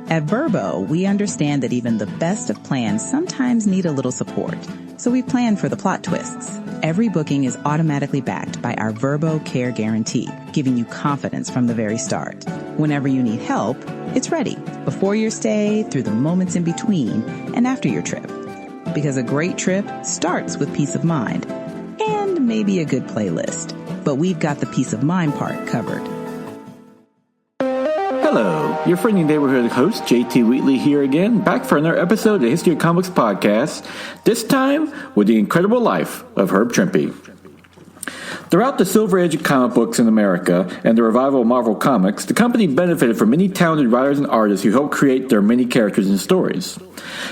At Verbo, we understand that even the best of plans sometimes need a little support, so we plan for the plot twists. Every booking is automatically backed by our Verbo Care Guarantee, giving you confidence from the very start. Whenever you need help, it's ready, before your stay, through the moments in between, and after your trip. Because a great trip starts with peace of mind, and maybe a good playlist. But we've got the peace of mind part covered. Hello, your friendly neighborhood host, JT Wheatley here again, back for another episode of the History of Comics podcast, this time with the incredible life of Herb Trimpe. Throughout the Silver Age of comic books in America and the revival of Marvel Comics, the company benefited from many talented writers and artists who helped create their many characters and stories.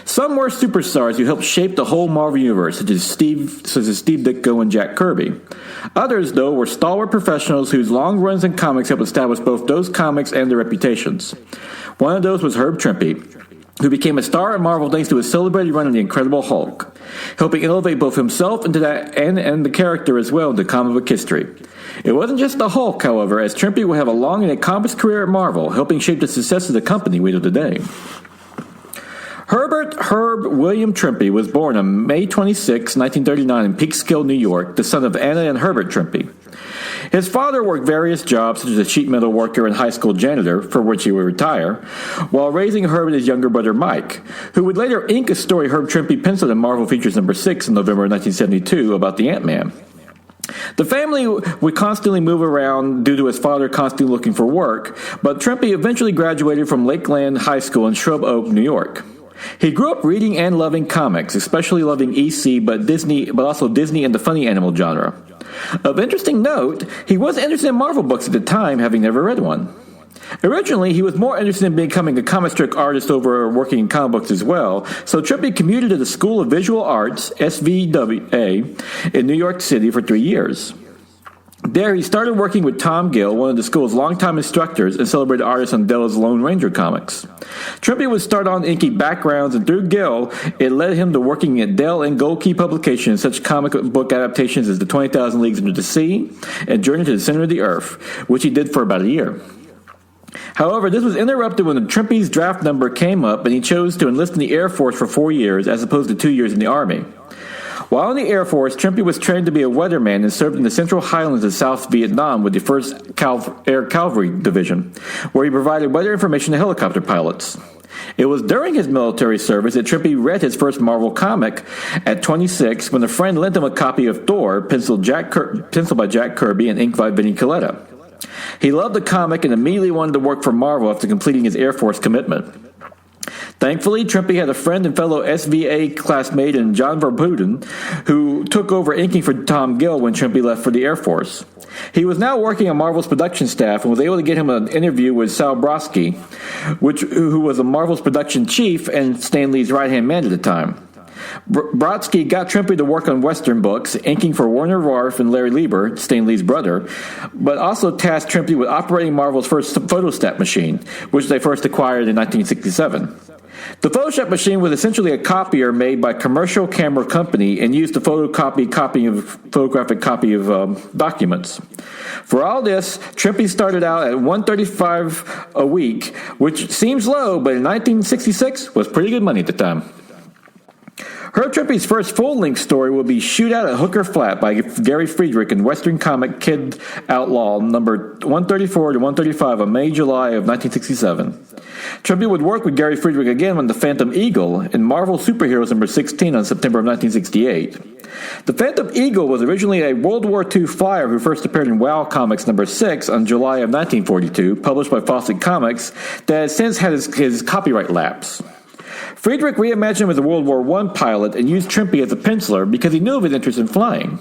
Some were superstars who helped shape the whole Marvel Universe, such as Steve Ditko and Jack Kirby. Others, though, were stalwart professionals whose long runs in comics helped establish both those comics and their reputations. One of those was Herb Trimpe, who became a star at Marvel thanks to his celebrated run on The Incredible Hulk, helping elevate both himself into that and the character as well into comic book history. It wasn't just the Hulk, however, as Trimpe would have a long and accomplished career at Marvel, helping shape the success of the company we know today. Herb William Trimpe was born on May 26, 1939 in Peekskill, New York, the son of Anna and Herbert Trimpe. His father worked various jobs, such as a sheet metal worker and high school janitor, for which he would retire, while raising Herb and his younger brother Mike, who would later ink a story Herb Trimpe penciled in Marvel Features number 6 in November 1972 about the Ant-Man. The family would constantly move around due to his father constantly looking for work, but Trimpe eventually graduated from Lakeland High School in Shrub Oak, New York. He grew up reading and loving comics, especially loving EC, but also Disney and the funny animal genre. Of interesting note, he was interested in Marvel books at the time, having never read one. Originally, he was more interested in becoming a comic strip artist over working in comic books as well, so Trimpe commuted to the School of Visual Arts, SVWA, in New York City for 3 years. There, he started working with Tom Gill, one of the school's longtime instructors and celebrated artist on Dell's Lone Ranger comics. Trimpe would start on inking backgrounds, and through Gill, it led him to working at Dell and Gold Key Publications, such comic book adaptations as The 20,000 Leagues Under the Sea and Journey to the Center of the Earth, which he did for about a year. However, this was interrupted when Trimpe's draft number came up and he chose to enlist in the Air Force for 4 years as opposed to 2 years in the Army. While in the Air Force, Trimpe was trained to be a weatherman and served in the Central Highlands of South Vietnam with the 1st Air Cavalry Division, where he provided weather information to helicopter pilots. It was during his military service that Trimpe read his first Marvel comic at 26 when a friend lent him a copy of Thor, penciled by Jack Kirby and inked by Vinnie Coletta. He loved the comic and immediately wanted to work for Marvel after completing his Air Force commitment. Thankfully, Trimpe had a friend and fellow SVA classmate in John Verpuden, who took over inking for Tom Gill when Trimpe left for the Air Force. He was now working on Marvel's production staff and was able to get him an interview with Sal Brodsky, who was a Marvel's production chief and Stan Lee's right-hand man at the time. Brodsky got Trimpe to work on Western books, inking for Warner Warf and Larry Lieber, Stan Lee's brother, but also tasked Trimpe with operating Marvel's first photostat machine, which they first acquired in 1967. The Photoshop machine was essentially a copier made by Commercial Camera Company and used to photographic copy of documents. For all this, Trimpe started out at $135 a week, which seems low, but in 1966 was pretty good money at the time. Herb Trimpe's first full-length story will be Shootout at Hooker Flat by Gary Friedrich in Western Comic Kid Outlaw number 134 to 135 on May-July of 1967. Trimpe would work with Gary Friedrich again on The Phantom Eagle in Marvel Superheroes number 16 on September of 1968. The Phantom Eagle was originally a World War II flyer who first appeared in WOW Comics number 6 on July of 1942, published by Fawcett Comics, that has since had his copyright lapse. Friedrich reimagined him as a World War I pilot and used Trimpe as a penciler because he knew of his interest in flying.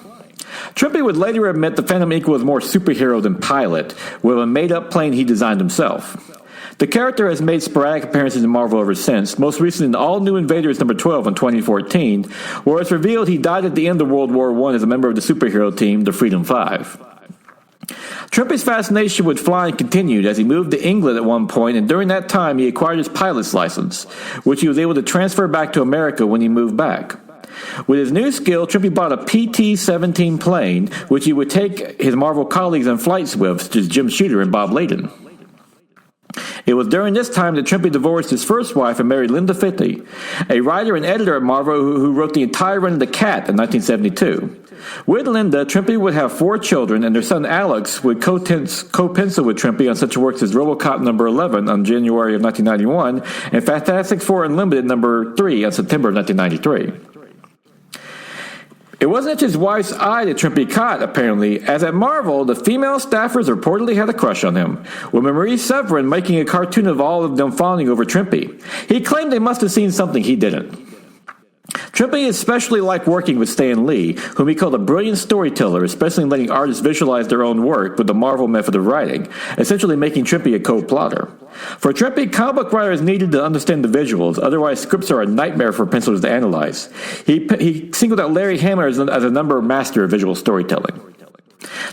Trimpe would later admit the Phantom Eagle was more superhero than pilot, with a made-up plane he designed himself. The character has made sporadic appearances in Marvel ever since, most recently in All New Invaders number 12 in 2014, where it's revealed he died at the end of World War I as a member of the superhero team, the Freedom Five. Trimpe's fascination with flying continued as he moved to England at one point, and during that time he acquired his pilot's license, which he was able to transfer back to America when he moved back. With his new skill, Trimpe bought a PT-17 plane, which he would take his Marvel colleagues on flights with, such as Jim Shooter and Bob Layden. It was during this time that Trimpe divorced his first wife and married Linda Fitti, a writer and editor at Marvel who wrote the entire run of The Cat in 1972. With Linda, Trimpe would have 4 children, and their son Alex would co-pencil with Trimpe on such works as RoboCop number 11 on January of 1991 and Fantastic Four Unlimited number 3 on September of 1993. It wasn't his wife's eye that Trimpe caught, apparently, as at Marvel, the female staffers reportedly had a crush on him, with Marie Severin making a cartoon of all of them fawning over Trimpe. He claimed they must have seen something he didn't. Trimpe especially liked working with Stan Lee, whom he called a brilliant storyteller, especially in letting artists visualize their own work with the Marvel method of writing, essentially making Trimpe a co-plotter. For Trimpe, comic book writers needed to understand the visuals, otherwise scripts are a nightmare for pencilers to analyze. He singled out Larry Hama as a number master of visual storytelling.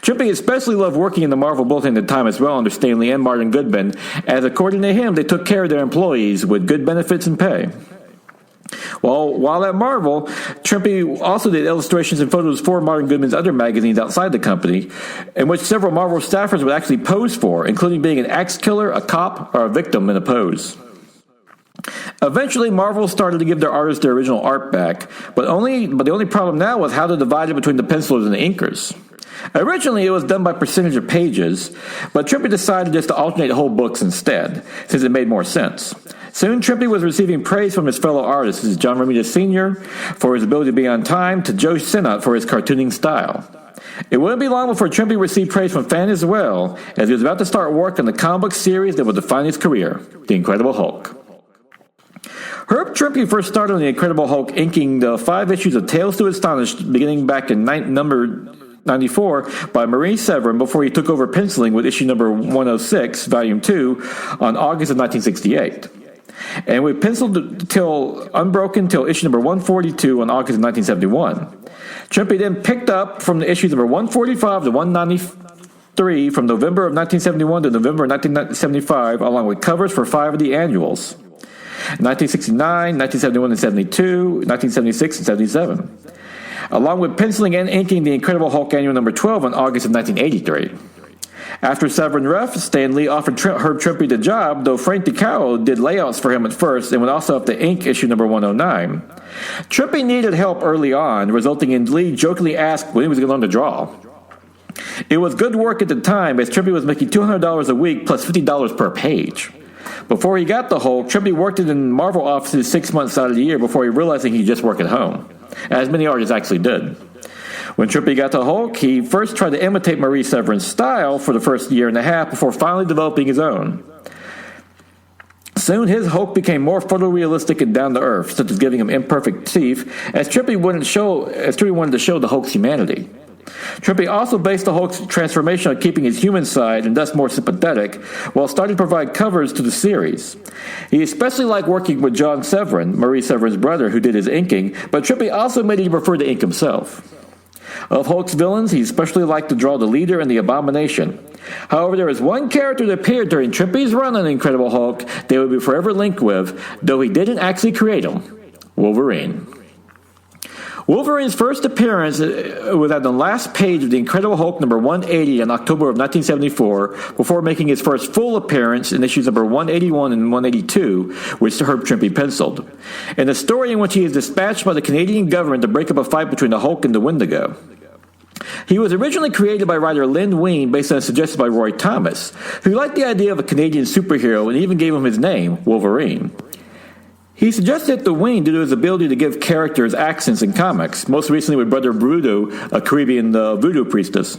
Trimpe especially loved working in the Marvel Bulletin at the time as well under Stan Lee and Martin Goodman, as according to him, they took care of their employees with good benefits and pay. While at Marvel, Trimpe also did illustrations and photos for Martin Goodman's other magazines outside the company, in which several Marvel staffers would actually pose for, including being an axe killer, a cop, or a victim in a pose. Eventually, Marvel started to give their artists their original art back, but the only problem now was how to divide it between the pencilers and the inkers. Originally, it was done by percentage of pages, but Trimpe decided just to alternate whole books instead, since it made more sense. Soon, Trimpe was receiving praise from his fellow artists, as John Romita Sr. for his ability to be on time, to Joe Sinnott for his cartooning style. It wouldn't be long before Trimpe received praise from fans as well, as he was about to start work on the comic book series that would define his career, The Incredible Hulk. Herb Trimpe first started on The Incredible Hulk, inking the 5 issues of Tales to Astonish, beginning back in number 94 by Marie Severin, before he took over penciling with issue number 106, volume 2, on August of 1968. And we penciled unbroken till issue number 142 on August of 1971. Trimpe then picked up from the issues number 145 to 193 from November of 1971 to November of 1975, along with covers for 5 of the annuals: 1969, 1971 and 72, 1976 and 77. Along with penciling and inking the Incredible Hulk Annual number 12 in August of 1983. After Severin left, Stan Lee offered Herb Trimpe the job, though Frank DiCaro did layouts for him at first and would also have to ink issue number 109. Trimpe needed help early on, resulting in Lee jokingly asked when he was going to learn to draw. It was good work at the time, as Trimpe was making $200 a week plus $50 per page. Before he got the Hulk, Trimpe worked in Marvel offices 6 months out of the year before he realized he could just work at home, as many artists actually did. When Trimpe got to Hulk, he first tried to imitate Marie Severin's style for the first year and a half before finally developing his own. Soon, his Hulk became more photorealistic and down-to-earth, such as giving him imperfect teeth, as Trimpe wanted to show the Hulk's humanity. Trimpe also based the Hulk's transformation on keeping his human side and thus more sympathetic, while starting to provide covers to the series. He especially liked working with John Severin, Marie Severin's brother, who did his inking, but Trimpe also made him prefer to ink himself. Of Hulk's villains, he especially liked to draw the Leader and the Abomination. However, there is one character that appeared during Trimpe's run on Incredible Hulk they would be forever linked with, though he didn't actually create him: Wolverine. Wolverine's first appearance was at the last page of The Incredible Hulk number 180 in October of 1974, before making his first full appearance in issues number 181 and 182, which Herb Trimpe penciled, in a story in which he is dispatched by the Canadian government to break up a fight between the Hulk and the Wendigo. He was originally created by writer Lynn Wein based on a suggestion by Roy Thomas, who liked the idea of a Canadian superhero and even gave him his name, Wolverine. He suggested to Wein due to his ability to give characters accents in comics, most recently with Brother Bruto, a Caribbean voodoo priestess.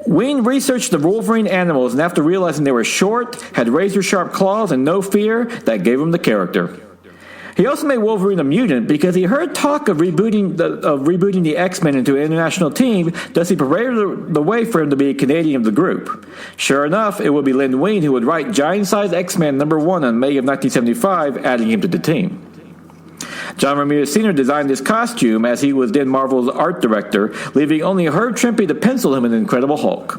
Wein researched the Wolverine animals, and after realizing they were short, had razor-sharp claws, and no fear, that gave him the character. He also made Wolverine a mutant because he heard talk of rebooting the X-Men into an international team, thus he prepared the way for him to be a Canadian of the group. Sure enough, it would be Lynn Wein who would write Giant-Size X-Men number 1 in May of 1975, adding him to the team. John Romita Sr. designed this costume, as he was then Marvel's art director, leaving only Herb Trimpe to pencil him in Incredible Hulk.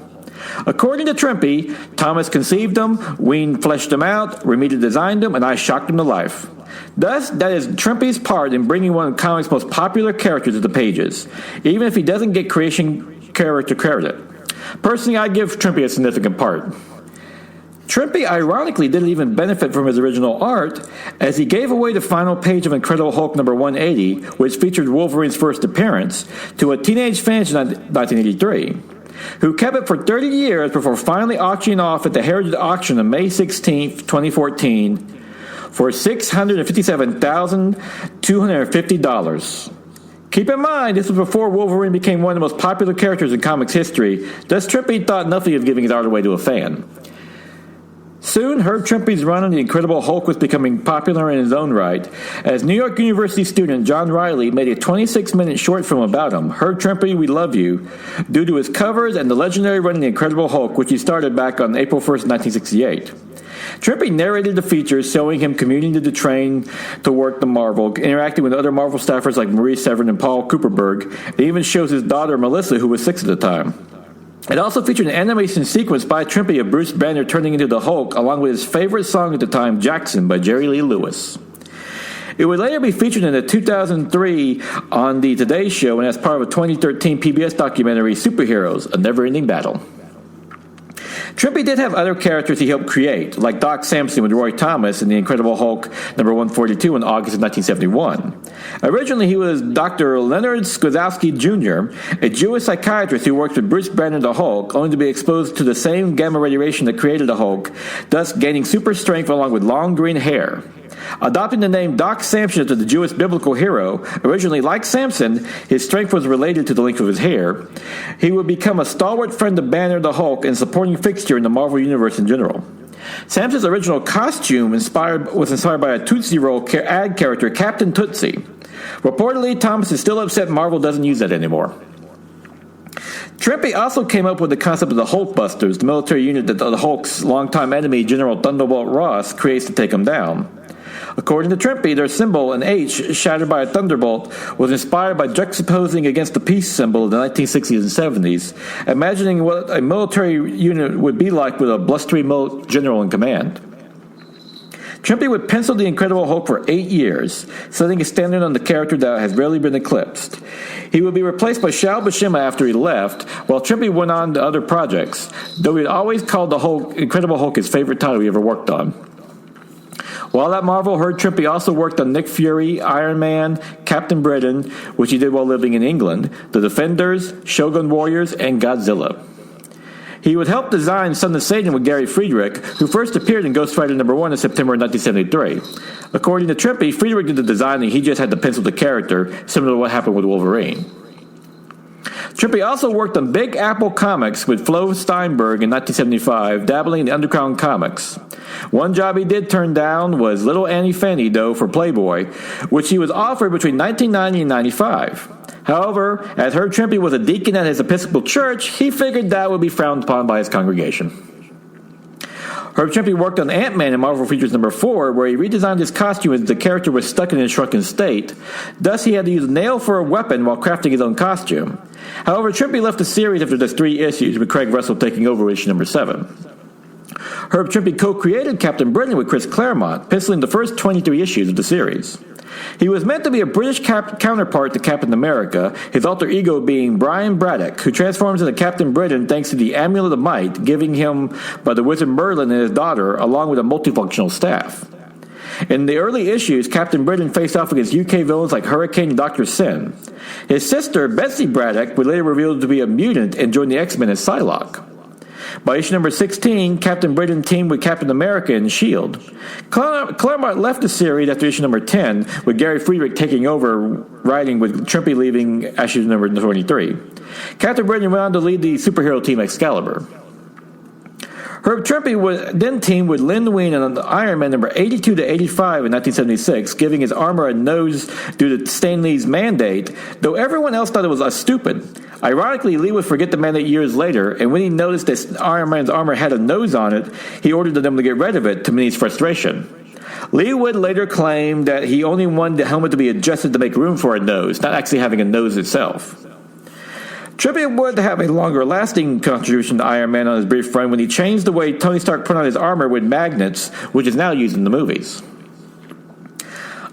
According to Trimpe, Thomas conceived him, Wein fleshed him out, Romita designed him, and I shocked him to life. Thus, that is Trimpe's part in bringing one of comics' most popular characters to the pages, even if he doesn't get creation character credit. Personally, I give Trimpe a significant part. Trimpe ironically didn't even benefit from his original art, as he gave away the final page of Incredible Hulk number 180, which featured Wolverine's first appearance, to a teenage fan in 1983, who kept it for 30 years before finally auctioning off at the Heritage Auction on May 16, 2014, for $657,250. Keep in mind, this was before Wolverine became one of the most popular characters in comics history, thus Trimpe thought nothing of giving his art away to a fan. Soon, Herb Trimpe's run on the Incredible Hulk was becoming popular in his own right, as New York University student John Riley made a 26-minute short film about him, Herb Trimpe, We Love You, due to his covers and the legendary run on the Incredible Hulk, which he started back on April 1st, 1968. Trimpe narrated the features, showing him commuting to the train to work the Marvel, interacting with other Marvel staffers like Marie Severin and Paul Cooperberg. It even shows his daughter Melissa, who was 6 at the time. It also featured an animation sequence by Trimpe of Bruce Banner turning into the Hulk, along with his favorite song at the time, Jackson, by Jerry Lee Lewis. It would later be featured in the 2003 on The Today Show and as part of a 2013 PBS documentary, Superheroes, A Never-Ending Battle. Trimpe did have other characters he helped create, like Doc Samson with Roy Thomas in The Incredible Hulk number 142 in August of 1971. Originally, he was Dr. Leonard Skozowski Jr., a Jewish psychiatrist who worked with Bruce Banner the Hulk, only to be exposed to the same gamma radiation that created the Hulk, thus gaining super strength along with long green hair. Adopting the name Doc Samson after the Jewish biblical hero, originally like Samson, his strength was related to the length of his hair. He would become a stalwart friend of Banner the Hulk and supporting fixture in the Marvel Universe in general. Samson's original costume was inspired by a Tootsie Roll ad character, Captain Tootsie. Reportedly, Thomas is still upset Marvel doesn't use that anymore. Trimpe also came up with the concept of the Hulkbusters, the military unit that the Hulk's longtime enemy, General Thunderbolt Ross, creates to take him down. According to Trimpe, their symbol, an H shattered by a thunderbolt, was inspired by juxtaposing against the peace symbol in the 1960s and 70s, imagining what a military unit would be like with a blustery general in command. Trimpe would pencil the Incredible Hulk for 8 years, setting a standard on the character that has rarely been eclipsed. He would be replaced by Shao Buscema after he left, while Trimpe went on to other projects, though he had always called the Incredible Hulk his favorite title he ever worked on. While at Marvel, Herb Trimpe also worked on Nick Fury, Iron Man, Captain Britain, which he did while living in England, The Defenders, Shogun Warriors, and Godzilla. He would help design Son of Satan with Gary Friedrich, who first appeared in Ghost Rider number 1 in September 1973. According to Trimpe, Friedrich did the designing, he just had to pencil the character, similar to what happened with Wolverine. Trimpe also worked on Big Apple Comics with Flo Steinberg in 1975, dabbling in the underground comics. One job he did turn down was Little Annie Fanny, though, for Playboy, which he was offered between 1990 and 95. However, as Herb Trimpe was a deacon at his Episcopal church, he figured that would be frowned upon by his congregation. Herb Trimpe worked on Ant-Man in Marvel Features number 4, where he redesigned his costume as the character was stuck in a shrunken state. Thus, he had to use a nail for a weapon while crafting his own costume. However, Trimpe left the series after just 3 issues, with Craig Russell taking over issue number 7. Herb Trimpe co-created Captain Britain with Chris Claremont, penciling the first 23 issues of the series. He was meant to be a British counterpart to Captain America, his alter ego being Brian Braddock, who transforms into Captain Britain thanks to the Amulet of Might given him by the wizard Merlin and his daughter, along with a multifunctional staff. In the early issues, Captain Britain faced off against UK villains like Hurricane and Dr. Sin. His sister, Betsy Braddock, was later revealed to be a mutant and joined the X-Men as Psylocke. By issue number 16, Captain Britain teamed with Captain America and S.H.I.E.L.D. Claremont left the series after issue number 10, with Gary Friedrich taking over, writing with Trimpe leaving issue number 23. Captain Britain went on to lead the superhero team Excalibur. Herb Trimpe would then team with Lin Wein on Iron Man number 82 to 85 in 1976, giving his armor a nose due to Stan Lee's mandate, though everyone else thought it was stupid. Ironically, Lee would forget the mandate years later, and when he noticed that Iron Man's armor had a nose on it, he ordered them to get rid of it, to Minnie's frustration. Lee would later claim that he only wanted the helmet to be adjusted to make room for a nose, not actually having a nose itself. Trimpe would have a longer-lasting contribution to Iron Man on his brief run when he changed the way Tony Stark put on his armor with magnets, which is now used in the movies.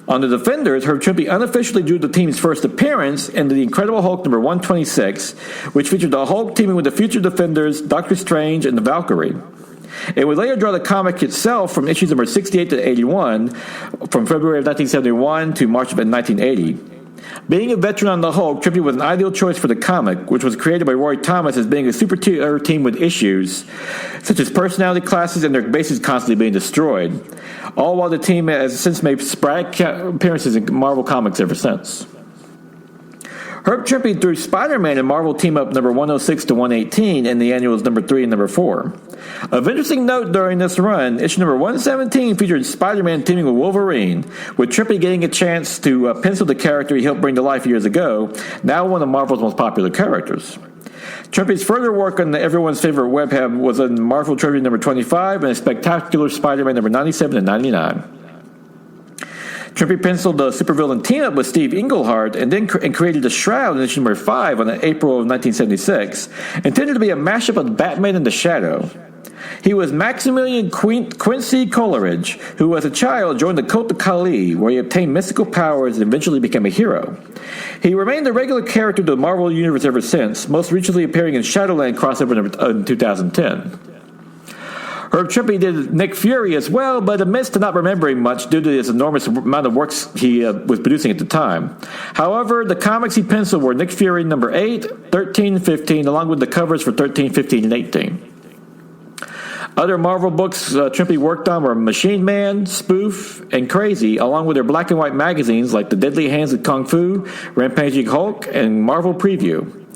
On The Defenders, Herb Trimpe unofficially drew the team's first appearance in The Incredible Hulk number 126, which featured the Hulk teaming with the future Defenders, Doctor Strange, and the Valkyrie. It would later draw the comic itself from issues number 68 to 81, from February of 1971 to March of 1980. Being a veteran on the Hulk, Trimpe was an ideal choice for the comic, which was created by Roy Thomas as being a super team with issues such as personality classes and their bases constantly being destroyed, all while the team has since made sporadic appearances in Marvel Comics ever since. Herb Trimpe drew Spider-Man and Marvel Team-Up number 106 to 118 in the annuals number 3 and number 4. Of interesting note during this run, issue number 117 featured Spider-Man teaming with Wolverine, with Trimpe getting a chance to pencil the character he helped bring to life years ago, now one of Marvel's most popular characters. Trimpe's further work on everyone's favorite webhab was in Marvel Trivia number 25 and a Spectacular Spider-Man number 97 and 99. Trimpe penciled the supervillain team-up with Steve Englehart and created the Shroud in issue number 5 on April of 1976, intended to be a mashup of Batman and the Shadow. He was Maximilian Quincy Coleridge, who as a child joined the cult of Kali, where he obtained mystical powers and eventually became a hero. He remained a regular character to the Marvel Universe ever since, most recently appearing in Shadowland crossover in 2010. Herb Trimpe did Nick Fury as well, but admits to not remembering much due to his enormous amount of works he was producing at the time. However, the comics he penciled were Nick Fury number 8, 13, and 15, along with the covers for 13, 15, and 18. Other Marvel books Trimpe worked on were Machine Man, Spoof, and Crazy, along with their black and white magazines like The Deadly Hands of Kung Fu, Rampaging Hulk, and Marvel Preview.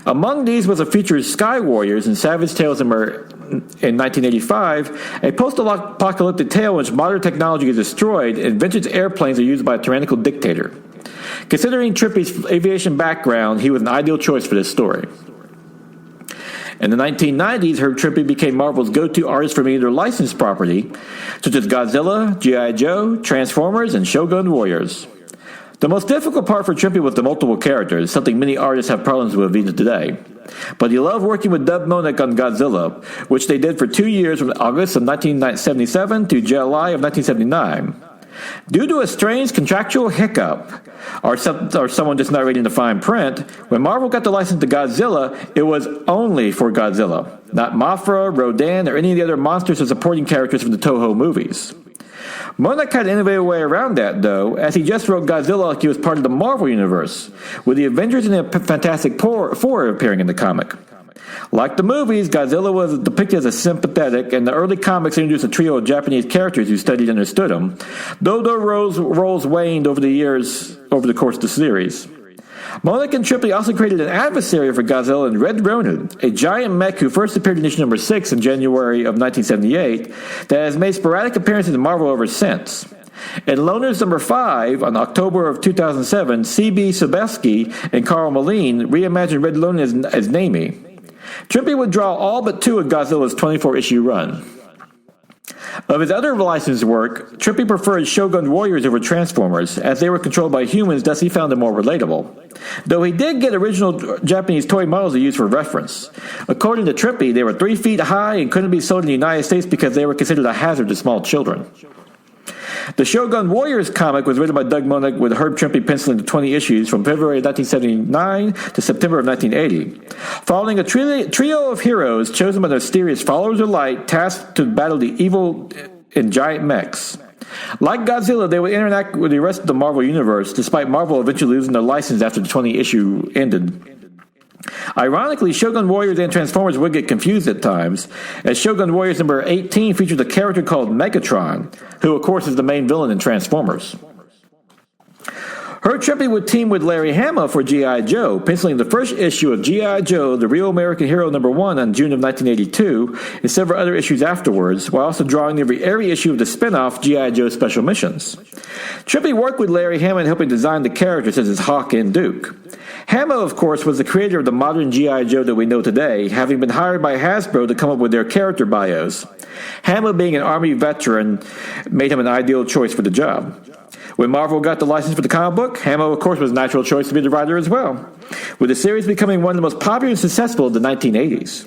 Among these was a feature of Sky Warriors and Savage Tales in 1985, a post-apocalyptic tale in which modern technology is destroyed and vintage airplanes are used by a tyrannical dictator. Considering Trimpe's aviation background, he was an ideal choice for this story. In the 1990s, Herb Trimpe became Marvel's go-to artist for many of their licensed property, such as Godzilla, G.I. Joe, Transformers, and Shogun Warriors. The most difficult part for Trimpe was the multiple characters, something many artists have problems with even today. But he loved working with Doug Moenick on Godzilla, which they did for 2 years from August of 1977 to July of 1979. Due to a strange contractual hiccup, or someone just not reading the fine print, when Marvel got the license to Godzilla, it was only for Godzilla, not Mothra, Rodan, or any of the other monsters or supporting characters from the Toho movies. Moenick had an innovative way around that, though, as he just wrote Godzilla like he was part of the Marvel Universe, with the Avengers and the Fantastic Four appearing in the comic. Like the movies, Godzilla was depicted as a sympathetic, and the early comics introduced a trio of Japanese characters who studied and understood him, though their roles waned over the course of the series. Moenick and Trimpe also created an adversary for Godzilla in Red Ronin, a giant mech who first appeared in issue number 6 in January of 1978 that has made sporadic appearances in Marvel ever since. In Loners number 5, on October of 2007, C.B. Sobeski and Carl Moline reimagined Red Ronin as Namie. Trimpe would draw all but 2 of Godzilla's 24-issue run. Of his other licensed work, Trimpe preferred Shogun Warriors over Transformers, as they were controlled by humans, thus he found them more relatable. Though he did get original Japanese toy models to use for reference. According to Trimpe, they were 3 feet high and couldn't be sold in the United States because they were considered a hazard to small children. The Shogun Warriors comic was written by Doug Moenick with Herb Trimpe penciling the 20 issues from February of 1979 to September of 1980. Following a trio of heroes chosen by the mysterious Followers of Light tasked to battle the evil in giant mechs. Like Godzilla, they would interact with the rest of the Marvel Universe, despite Marvel eventually losing their license after the 20-issue ended. Ironically, Shogun Warriors and Transformers would get confused at times, as Shogun Warriors number 18 features a character called Megatron, who of course is the main villain in Transformers. Herb Trimpe would team with Larry Hama for G.I. Joe, penciling the first issue of G.I. Joe, the Real American Hero number 1 on June of 1982, and several other issues afterwards, while also drawing every issue of the spin-off G.I. Joe Special Missions. Trimpe worked with Larry Hama in helping design the characters such as Hawk and Duke. Hama, of course, was the creator of the modern G.I. Joe that we know today, having been hired by Hasbro to come up with their character bios. Hama, being an Army veteran, made him an ideal choice for the job. When Marvel got the license for the comic book, Hama, of course, was a natural choice to be the writer as well, with the series becoming one of the most popular and successful of the 1980s.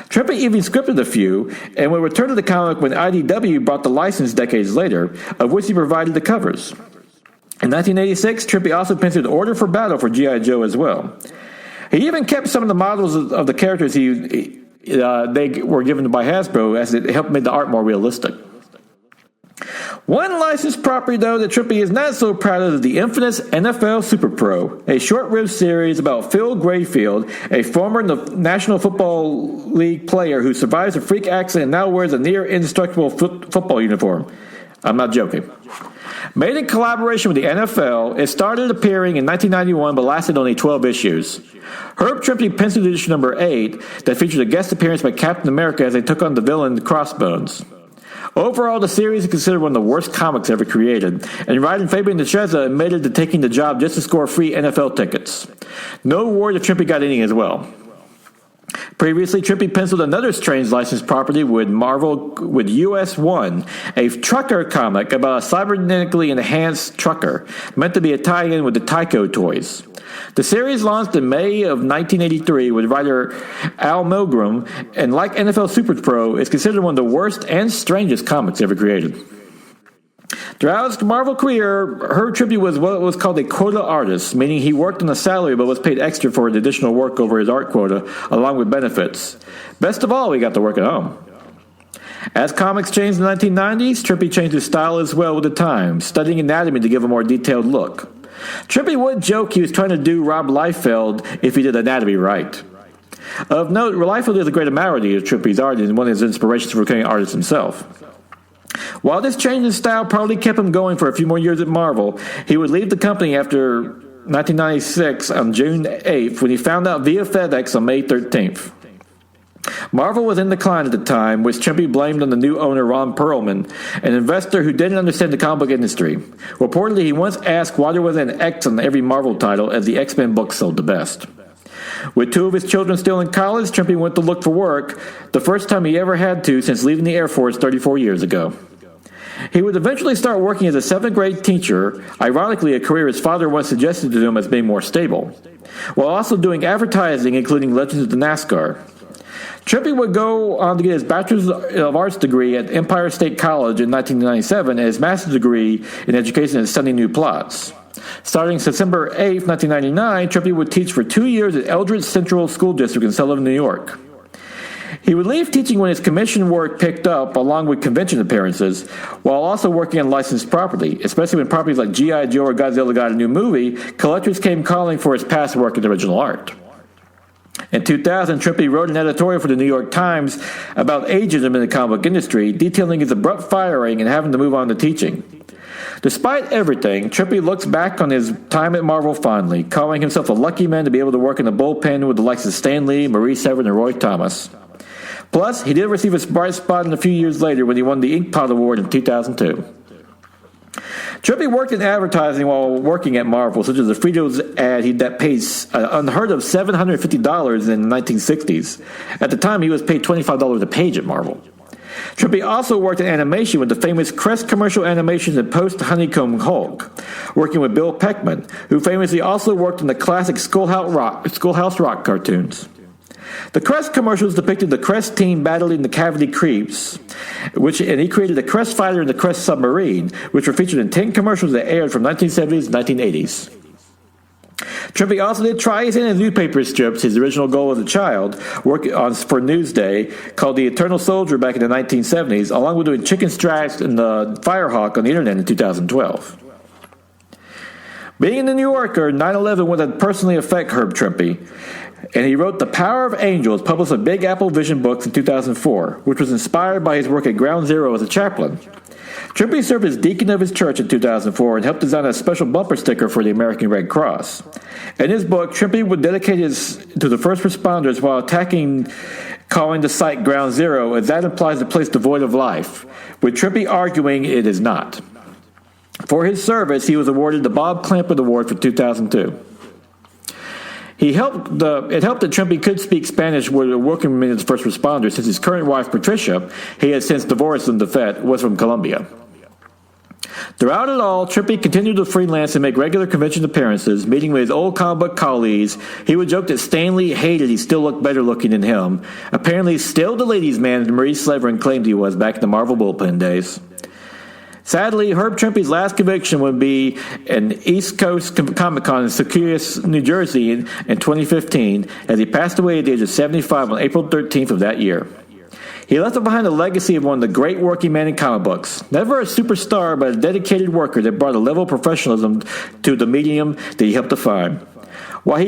Trimpe even scripted a few, and would return to the comic when IDW bought the license decades later, of which he provided the covers. In 1986, Trimpe also penciled Order for Battle for G.I. Joe as well. He even kept some of the models of the characters he they were given by Hasbro as it helped make the art more realistic. One licensed property, though, that Trimpe is not so proud of is the infamous NFL Super Pro, a short-lived series about Phil Grayfield, a former National Football League player who survives a freak accident and now wears a near-indestructible football uniform. I'm not joking. Made in collaboration with the NFL, it started appearing in 1991 but lasted only 12 issues. Herb Trimpe penciled issue number 8 that featured a guest appearance by Captain America as they took on the villain Crossbones. Overall, the series is considered one of the worst comics ever created, and writer Fabian DeCheza admitted to taking the job just to score free NFL tickets. No word if Trimpe got any as well. Previously, Trimpe penciled another strange licensed property with US 1, a trucker comic about a cybernetically enhanced trucker, meant to be a tie-in with the Tyco toys. The series launched in May of 1983 with writer Al Milgrom, and like NFL Super Pro, is considered one of the worst and strangest comics ever created. Throughout his Marvel career, Herb Trimpe was what was called a quota artist, meaning he worked on a salary but was paid extra for his additional work over his art quota, along with benefits. Best of all, he got to work at home. As comics changed in the 1990s, Trimpe changed his style as well with the times, studying anatomy to give a more detailed look. Trimpe would joke he was trying to do Rob Liefeld if he did anatomy right. Of note, Liefeld is a great admirer of Trimpe's art and one of his inspirations for becoming an artist himself. While this change in style probably kept him going for a few more years at Marvel, he would leave the company after 1996 on June 8th when he found out via FedEx on May 13th. Marvel was in decline at the time, which Trimpe blamed on the new owner Ron Perlman, an investor who didn't understand the comic book industry. Reportedly, he once asked why there was an X on every Marvel title, as the X-Men books sold the best. With 2 of his children still in college, Trimpe went to look for work, the first time he ever had to since leaving the Air Force 34 years ago. He would eventually start working as a 7th grade teacher, ironically a career his father once suggested to him as being more stable, while also doing advertising, including Legends of the NASCAR. Trimpe would go on to get his Bachelor's of Arts degree at Empire State College in 1997 and his Master's degree in Education at Sunny New Plots. Starting September 8, 1999, Trimpe would teach for 2 years at Eldridge Central School District in Sullivan, New York. He would leave teaching when his commission work picked up, along with convention appearances, while also working on licensed property, especially when properties like G.I. Joe or Godzilla got a new movie, collectors came calling for his past work in original art. In 2000, Trimpe wrote an editorial for the New York Times about ageism in the comic book industry, detailing his abrupt firing and having to move on to teaching. Despite everything, Trimpe looks back on his time at Marvel fondly, calling himself a lucky man to be able to work in the bullpen with the likes of Stan Lee, Maurice Severin, and Roy Thomas. Plus, he did receive a bright spot a few years later when he won the Inkpot Award in 2002. Trimpe worked in advertising while working at Marvel, such as a Fritos ad that pays unheard of $750 in the 1960s. At the time, he was paid $25 a page at Marvel. Trimpe also worked in animation with the famous Crest commercial animations and post-Honeycomb Hulk, working with Bill Peckman, who famously also worked in the classic Schoolhouse Rock cartoons. The Crest commercials depicted the Crest team battling the Cavity Creeps, and he created the Crest Fighter and the Crest Submarine, which were featured in 10 commercials that aired from 1970s to 1980s. Trimpe also did try his hand in newspaper strips, his original goal as a child, working for Newsday, called The Eternal Soldier back in the 1970s, along with doing Chicken Scratch and the Firehawk on the internet in 2012. Being in the New Yorker, 9/11 would personally affect Herb Trimpe, and he wrote The Power of Angels, published in Big Apple Vision Books in 2004, which was inspired by his work at Ground Zero as a chaplain. Trimpe served as deacon of his church in 2004 and helped design a special bumper sticker for the American Red Cross. In his book, Trimpe would dedicate to the first responders while calling the site Ground Zero, as that implies a place devoid of life, with Trimpe arguing it is not. For his service, he was awarded the Bob Clampett Award for 2002. It helped that Trimpe could speak Spanish with working with his first responders, since his current wife, Patricia, he had since divorced and defed, was from Colombia. Throughout it all, Trimpe continued to freelance and make regular convention appearances, meeting with his old comic book colleagues. He would joke that Stan Lee hated he still looked better looking than him. Apparently still the ladies' man Maurice Severin claimed he was back in the Marvel bullpen days. Sadly, Herb Trimpe's last conviction would be an East Coast Comic Con in Syracuse, New Jersey in 2015, as he passed away at the age of 75 on April 13th of that year. He left behind a legacy of one of the great working men in comic books. Never a superstar, but a dedicated worker that brought a level of professionalism to the medium that he helped define. While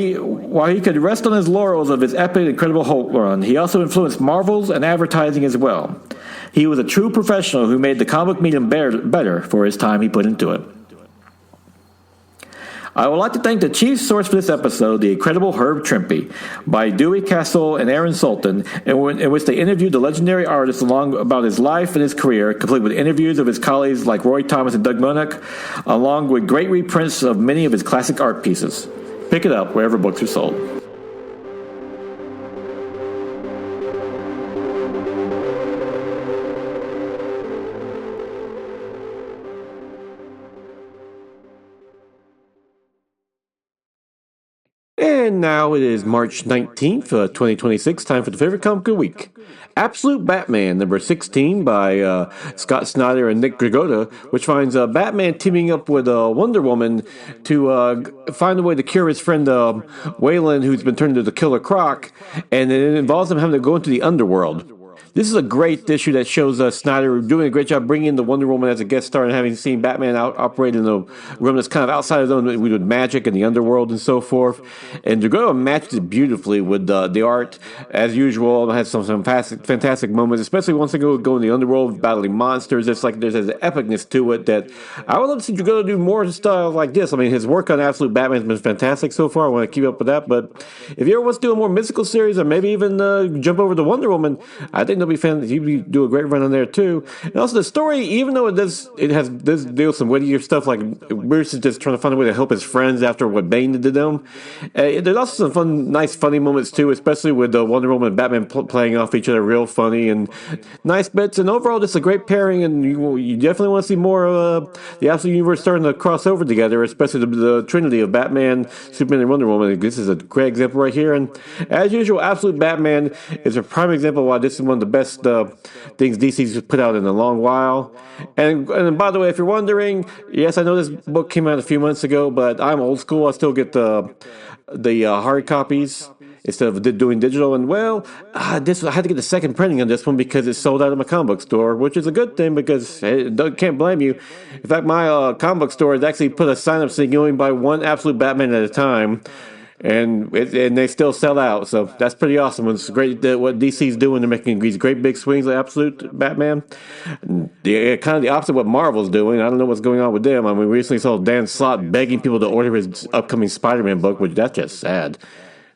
he could rest on his laurels of his epic Incredible Hulk run, he also influenced Marvels and advertising as well. He was a true professional who made the comic medium better for his time he put into it. I would like to thank the chief source for this episode, the incredible Herb Trimpe, by Dewey Castle and Aaron Sultan, in which they interviewed the legendary artist about his life and his career, complete with interviews of his colleagues like Roy Thomas and Doug Moench, along with great reprints of many of his classic art pieces. Pick it up wherever books are sold. And now it is March 19th, 2026, time for the favorite comic of the week. Absolute Batman, number 16 by Scott Snyder and Nick Dragotta, which finds Batman teaming up with Wonder Woman to find a way to cure his friend Waylon, who's been turned into the Killer Croc, and it involves them having to go into the underworld. This is a great issue that shows Snyder doing a great job bringing in the Wonder Woman as a guest star and having seen Batman operate in a room that's kind of outside of them with magic and the underworld and so forth. And Dragotta matched it beautifully with the art, as usual. It has some fantastic moments, especially once they go in the underworld battling monsters. It's like there's an epicness to it that I would love to see Dragotta do more style like this. I mean, his work on Absolute Batman has been fantastic so far. I want to keep up with that. But if you ever want to do a more mystical series or maybe even jump over to Wonder Woman, I think he'd do a great run on there too. And also the story, even though it does deal with some wittier stuff like Bruce is just trying to find a way to help his friends after what Bane did to them. There's also some nice funny moments too, especially with Wonder Woman and Batman playing off each other, real funny and nice bits. And overall, just a great pairing. And you definitely want to see more of the Absolute Universe starting to cross over together, especially the Trinity of Batman, Superman, and Wonder Woman. This is a great example right here. And as usual, Absolute Batman is a prime example of why this is one of the best things DC's put out in a long while. And by the way, if you're wondering, yes, I know this book came out a few months ago, but I'm old school. I still get the hard copies instead of doing digital. And I had to get the second printing on this one because it's sold out of my comic book store, which is a good thing because can't blame you. In fact, my comic book store has actually put a sign up saying you only buy one Absolute Batman at a time. And they still sell out, so that's pretty awesome. It's great that what DC's doing. They're making these great big swings like Absolute Batman. Kind of the opposite of what Marvel's doing. I don't know what's going on with them. I mean, we recently saw Dan Slott begging people to order his upcoming Spider-Man book, which that's just sad.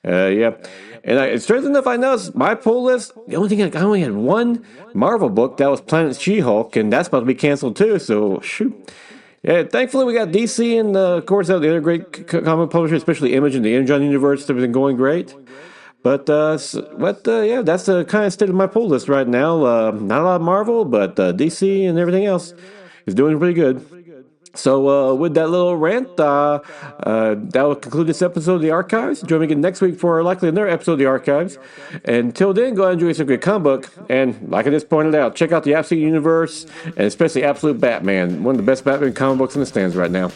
Yeah. And strangely enough, I noticed my pull list, the only thing I only had one Marvel book, that was Planet She-Hulk, and that's about to be canceled too, so shoot. Yeah, thankfully we got DC and, of course, the other great comic publishers, especially Image and the Image Universe, have been going great. But that's the kind of state of my pull list right now. Not a lot of Marvel, but DC and everything else is doing pretty good. So with that little rant, that will conclude this episode of The Archives. Join me again next week for likely another episode of The Archives. Until then, go ahead and enjoy some great comic book. And like I just pointed out, check out the Absolute Universe and especially Absolute Batman, one of the best Batman comic books in the stands right now.